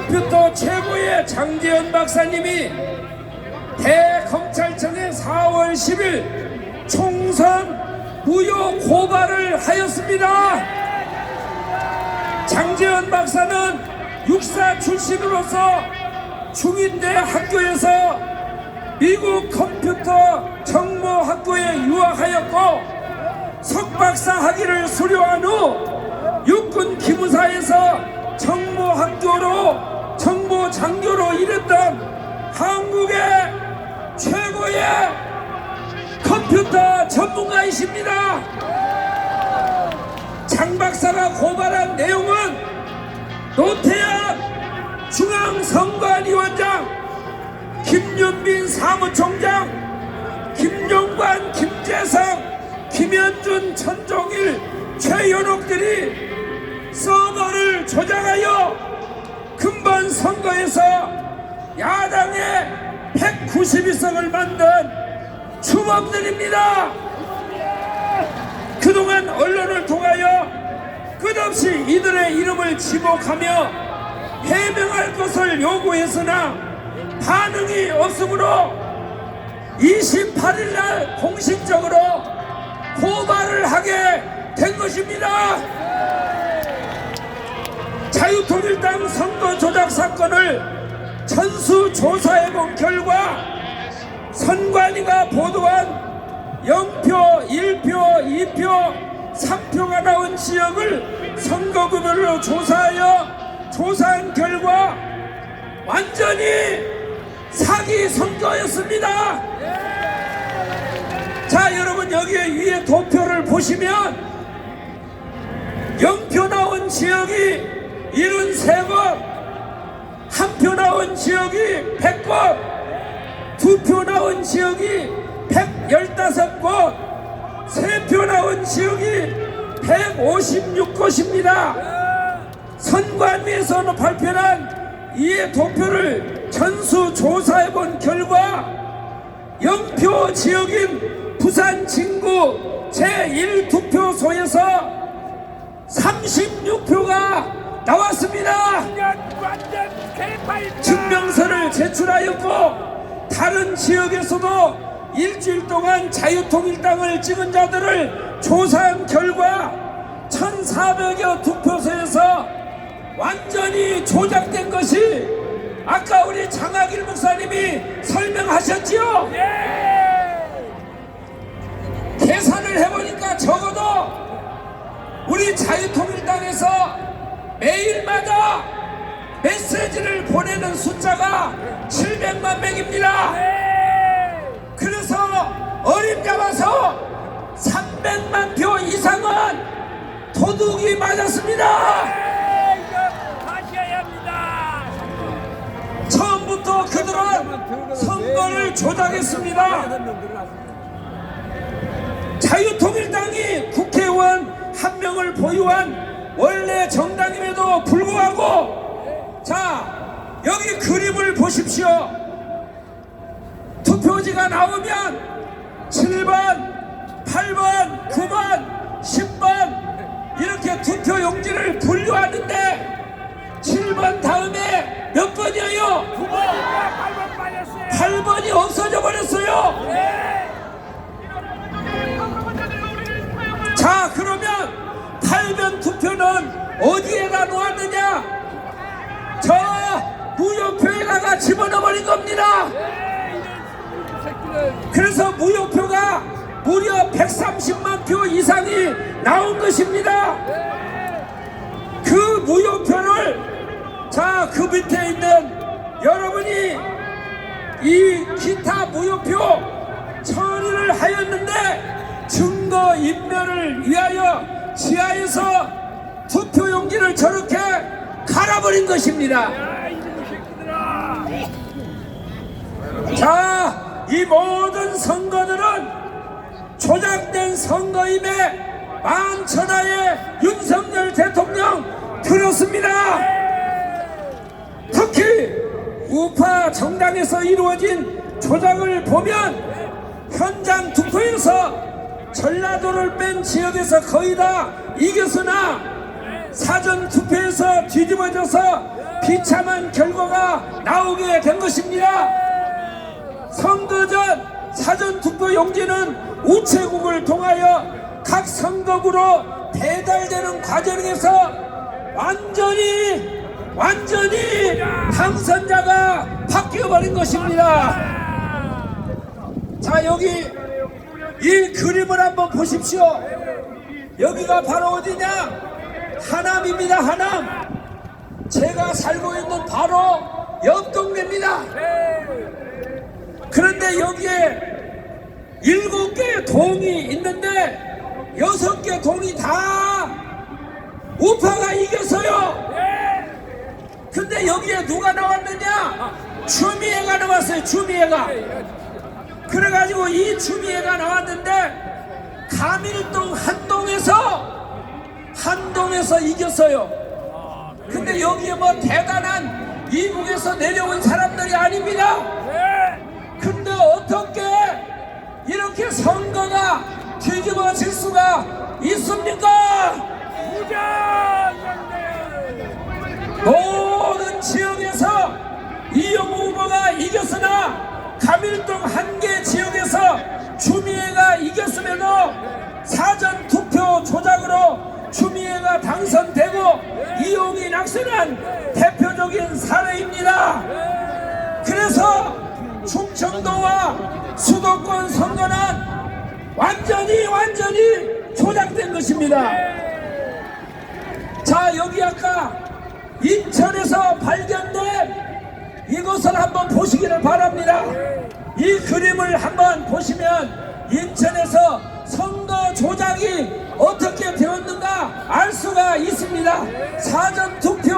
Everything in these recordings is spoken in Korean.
컴퓨터 최고의 장재현 박사님이 대검찰청에 4월 10일 총선 무효 고발을 하였습니다. 장재현 박사는 육사 출신으로서 중인대 학교에서 미국 컴퓨터 정보학교에 유학하였고 석박사 학위를 수료한 후 육군 기무사에서 정보학교로 정보장교로 일했던 한국의 최고의 컴퓨터 전문가이십니다. 장 박사가 고발한 내용은 노태현 중앙선관위원장, 김윤빈 사무총장, 김용관, 김재성, 김현준, 천종일, 최현옥들이 서버를 조작하여 근본 선거에서 야당의 192석을 만든 추범들입니다. 그동안 언론을 통하여 끝없이 이들의 이름을 지목하며 해명할 것을 요구했으나 반응이 없으므로 28일날 공식적으로 고발을 하게 된 것입니다. 자유통일당 선거 조작 사건을 전수조사해본 결과 선관위가 보도한 0표, 1표, 2표, 3표가 나온 지역을 선거구별로 조사한 결과 완전히 사기 선거였습니다. 자, 여러분 여기에 위에 도표를 보시면 0표 나온 지역이 73곳, 1표 나온 지역이 100곳, 2표 나온 지역이 115곳, 3표 나온 지역이 156곳입니다. 선관위에서 발표한 이에 도표를 전수조사해본 결과 0표 지역인 부산 진구 제1투표소에서 36표가 나왔습니다. 증명서를 제출하였고 다른 지역에서도 일주일 동안 자유통일당을 찍은 자들을 조사한 결과 1400여 투표소에서 완전히 조작된 것이 아까 우리 장학일 목사님이 설명하셨지요? 계산을 해보니까 적어도 우리 자유통일당에서 매일마다 메시지를 보내는 숫자가 700만 명입니다. 그래서 어림잡아서 300만 표 이상은 도둑이 맞았습니다. 처음부터 그들은 선거를 조작했습니다. 자유통일당이 국회의원 한 명을 보유한 원래 정당임에도 불구하고 자, 여기 그림을 보십시오. 투표지가 나오면 7번, 8번, 9번, 10번 이렇게 투표용지를 분류하는데 7번 다음에 몇 번이에요? 9번. 8번이 없어져 버렸어요. 자, 그러면 8번 투표는 어디에다 놓았느냐? 저 무효표에다가 집어넣어버린 겁니다. 그래서 무효표가 무려 130만 표 이상이 나온 것입니다. 그 무효표를 자, 그 밑에 있는 여러분이 이 기타 무효표 처리를 하였는데 증거 인멸을 위하여 지하에서 투표용지를 저렇게 갈아버린 것입니다. 자, 이 모든 선거들은 조작된 선거임에 만천하에 윤석열 대통령 들었습니다. 특히 우파 정당에서 이루어진 조작을 보면 현장 투표에서 전라도를 뺀 지역에서 거의 다 이겼으나 사전 투표에서 뒤집어져서 비참한 결과가 나오게 된 것입니다. 선거 전 사전투표 용지는 우체국을 통하여 각 선거구로 배달되는 과정에서 완전히 당선자가 바뀌어버린 것입니다. 자, 여기 이 그림을 한번 보십시오. 여기가 바로 어디냐? 하남입니다. 하남. 제가 살고 있는 바로 옆 동네입니다. 그런데 여기에 7개의 동이 있는데 6개 동이 다 우파가 이겼어요. 근데 여기에 누가 나왔느냐? 추미애가 나왔어요. 추미애가. 그래가지고 이 추미애가 나왔는데 가밀동 한동에서 이겼어요. 근데 여기에 뭐 대단한 이북에서 내려온 사람들이 아닙니다. 근데 어떻게 이렇게 선거가 뒤집어질 수가 있습니까? 모든 지역에서 이영호 후보가 이겼으나 가밀동 한 개 지역에서 추미애가 이겼음에도 사전 투표 조작으로 추미애가 당선되고 이용이 낙선한 대표적인 사례입니다. 그래서 충청도와 수도권 선거는 완전히 조작된 것입니다. 자, 여기 아까 인천에서 발견된 이것을 한번 보시기를 바랍니다. 이 그림을 한번 보시면 인천에서 선거 조작이 어떻게 되었는가 알 수가 있습니다. 사전 투표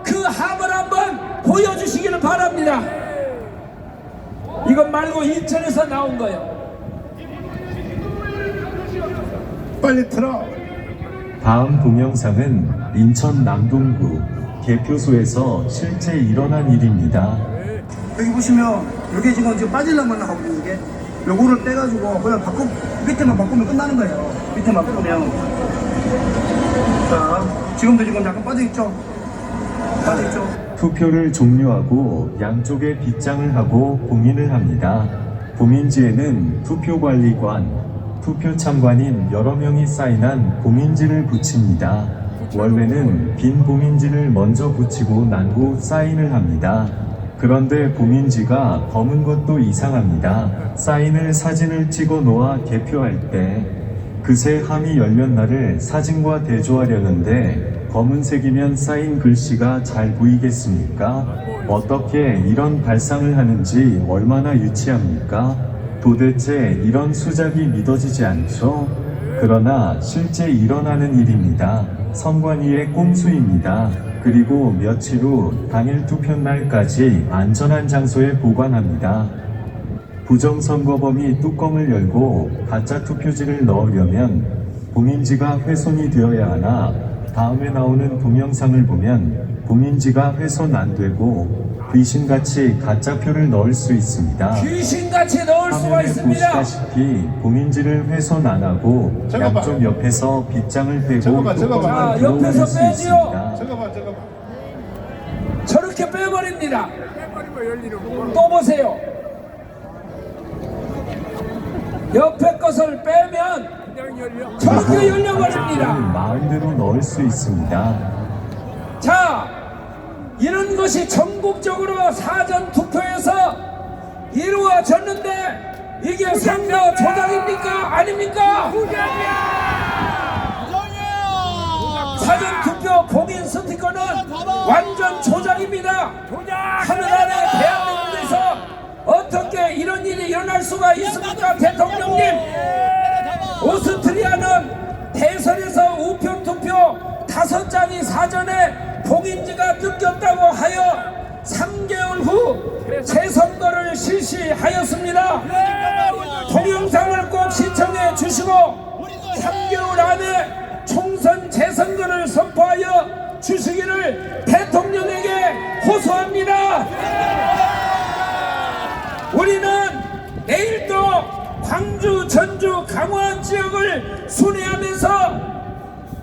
그 함을 한번 보여주시기를 바랍니다. 이것 말고 인천에서 나온 거예요. 빨리 틀어. 다음 동영상은 인천 남동구 개표소에서 실제 일어난 일입니다. 여기 보시면 이게 지금 빠질라면 하고 있는 게 요거를 빼가지고 그냥 밑에만 바꾸면 끝나는 거예요. 밑에만 바꾸면. 자, 지금도 약간 빠져있죠? 빠져있죠? 투표를 종료하고 양쪽에 빗장을 하고 봉인을 합니다. 봉인지에는 투표관리관, 투표참관인 여러 명이 사인한 봉인지를 붙입니다. 원래는 빈 봉인지를 먼저 붙이고 난 후 사인을 합니다. 그런데 봉인지가 검은 것도 이상합니다. 사인을 사진을 찍어 놓아 개표할 때 그새 함이 열면 나를 사진과 대조하려는데 검은색이면 사인 글씨가 잘 보이겠습니까? 어떻게 이런 발상을 하는지 얼마나 유치합니까? 도대체 이런 수작이 믿어지지 않죠? 그러나 실제 일어나는 일입니다. 선관위의 꼼수입니다. 그리고 며칠 후 당일 투표날까지 안전한 장소에 보관합니다. 부정선거범이 뚜껑을 열고 가짜 투표지를 넣으려면 봉인지가 훼손이 되어야 하나 다음에 나오는 동영상을 보면 봉인지가 훼손 안 되고 귀신같이 가짜표를 넣을 수 있습니다. 귀신같이 넣을 수가 화면에 있습니다. 보시다시피 봉인지를 훼손 안 하고 양쪽 옆에서 빗장을 빼고 잠깐만. 뚜껑만 자, 옆에서 들어올릴 수 빼지요. 있습니다. 잠깐만. 저렇게 빼버립니다. 또 보세요. 옆에 것을 빼면 저렇게 열려버립니다. 마음대로 넣을 수 있습니다. 자, 이런 것이 전국적으로 사전 투표에서 이루어졌는데 이게 선거 조작입니까? 아닙니까? 사전 투표 봉인 스티커는 완전 조작입니다. 하늘나라 대한민국에서 어떻게 이런 일이 일어날 수가 있습니까? 대통령님, 오스트리아는 대선에서 우편 투표 5장이 사전에 봉인지가 뜯겼다고 하여 3개월 후 재선거를 실시하였습니다. 동영상을 꼭 시청해 주시고 3개월 안에 총선 재선거를 선포하여 주시기를 대통령에게 호소합니다. 우리는 내일도 광주, 전주, 강원 지역을 순회하면서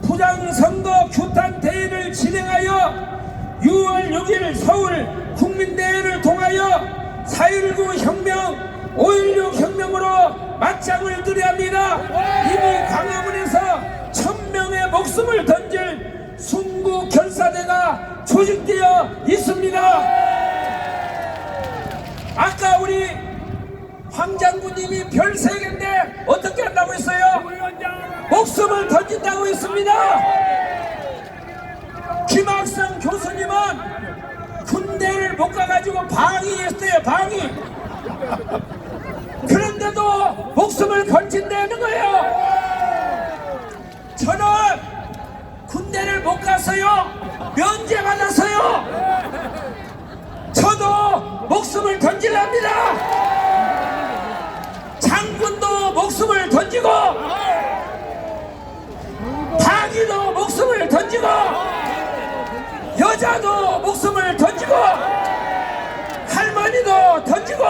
부정선거 규탄 대회를 진행하여 6월 6일 서울 국민대회를 통하여 4.19 혁명, 5.16 혁명으로 맞짱을 들여야 합니다. 이미 광화문에서 1000명의 목숨을 던질 순구 결사대가 조직되어 있습니다. 아까 우리 황 장군님이 별 3개인데 어떻게 한다고 했어요? 목숨을 던진다고 했습니다. 김학성 교수님은 군대를 못 가가지고 방위했어요. 방위. 그런데도 목숨을 건진다는 거예요. 저는 군대를 못 갔어요. 면제받았어요. 저도 목숨을 던질랍니다. 장군도 목숨을 던지고 방위도 목숨을 던지고 여자도 목숨을 던지고 할머니도 던지고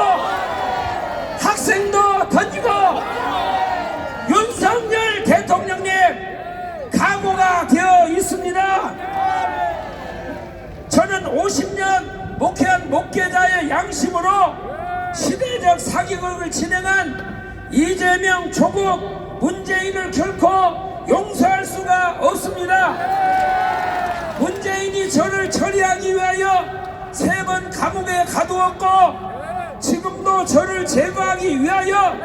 학생도 던지고 윤석열 대통령님 각오가 되어 있습니다. 저는 50년 목회한 목회자의 양심으로 시대적 사기극을 진행한 이재명, 조국, 문재인을 결코 용서할 수가 없습니다. 문재인이 저를 처리하기 위하여 3번 감옥에 가두었고 지금도 저를 제거하기 위하여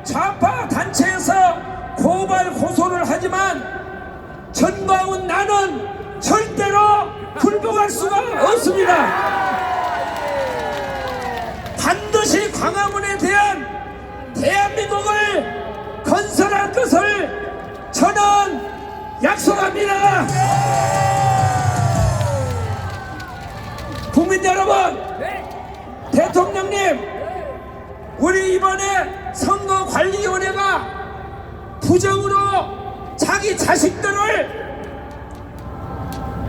좌파 단체에서 고발 고소를 하지만 전광훈 나는 절대로 굴복할 수가 없습니다. 반드시 광화문에 대한 대한민국을 건설할 것을 저는 약속합니다. 국민 여러분, 대통령님, 우리 이번에 선거관리위원회가 부정으로 자기 자식들을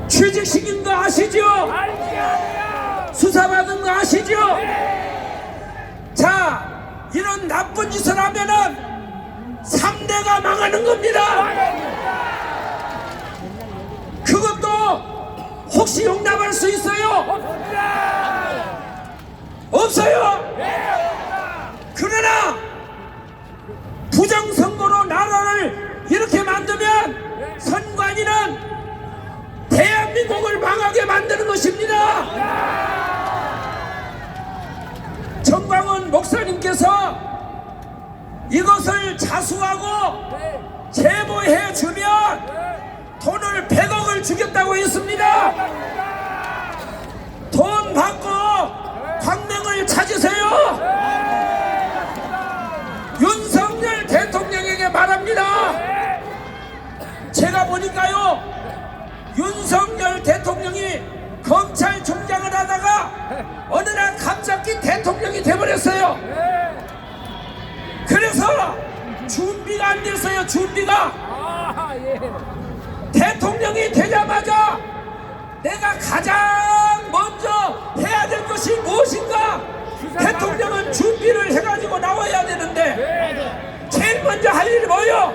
취직시킨 거 아시죠? 수사받은 거 아시죠? 자, 이런 나쁜 짓을 하면은 3대가 망하는 겁니다. 그것도 혹시 용납할 수 있어요? 없어요. 그러나 부정선거로 나라를 이렇게 만들면 선관위는 대한민국을 망하게 만드는 것입니다. 전광훈 목사님께서 이것을 자수하고 제보해 주면 돈을 100억을 주겠다고 했습니다. 돈 받고 광명을 찾으세요. 윤석열 대통령에게 말합니다. 제가 보니까요, 윤석열 대통령이 검찰총장을 하다가 어느 날 갑자기 대통령이 돼버렸어요. 그래서 준비가 안 됐어요. 준비가. 대통령이 되자마자 내가 가장 먼저 해야 될 것이 무엇인가? 대통령은 준비를 해가지고 나와야 되는데 제일 먼저 할 일이 뭐요?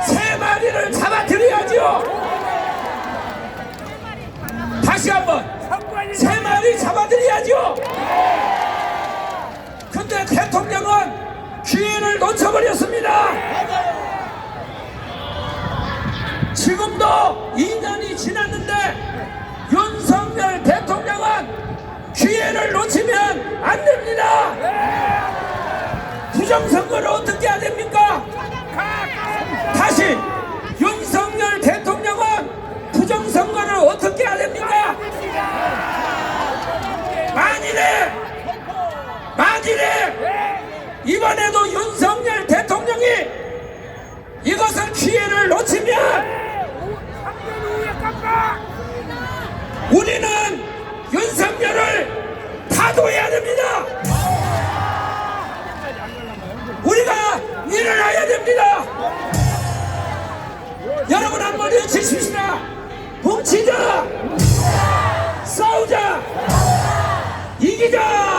3마리를 잡아드려야죠. 다시 한번 3마리 잡아드려야죠. 근데 대통령은 기회를 놓쳐버렸습니다. 지금도 2년이 지났는데 윤석열 대통령은 기회를 놓치면 안 됩니다. 부정선거를 어떻게 해야 됩니까? 다시 윤석열 대통령은 부정선거를 어떻게 해야 됩니까? 만일에 이번에도 윤석열 대통령이 이것을 기회를 놓치면 우리는 윤석열을 타도해야 됩니다. 우리가 일어나야 됩니다. 여러분 한번 외치십시다. 뭉치자, 싸우자, 이기자.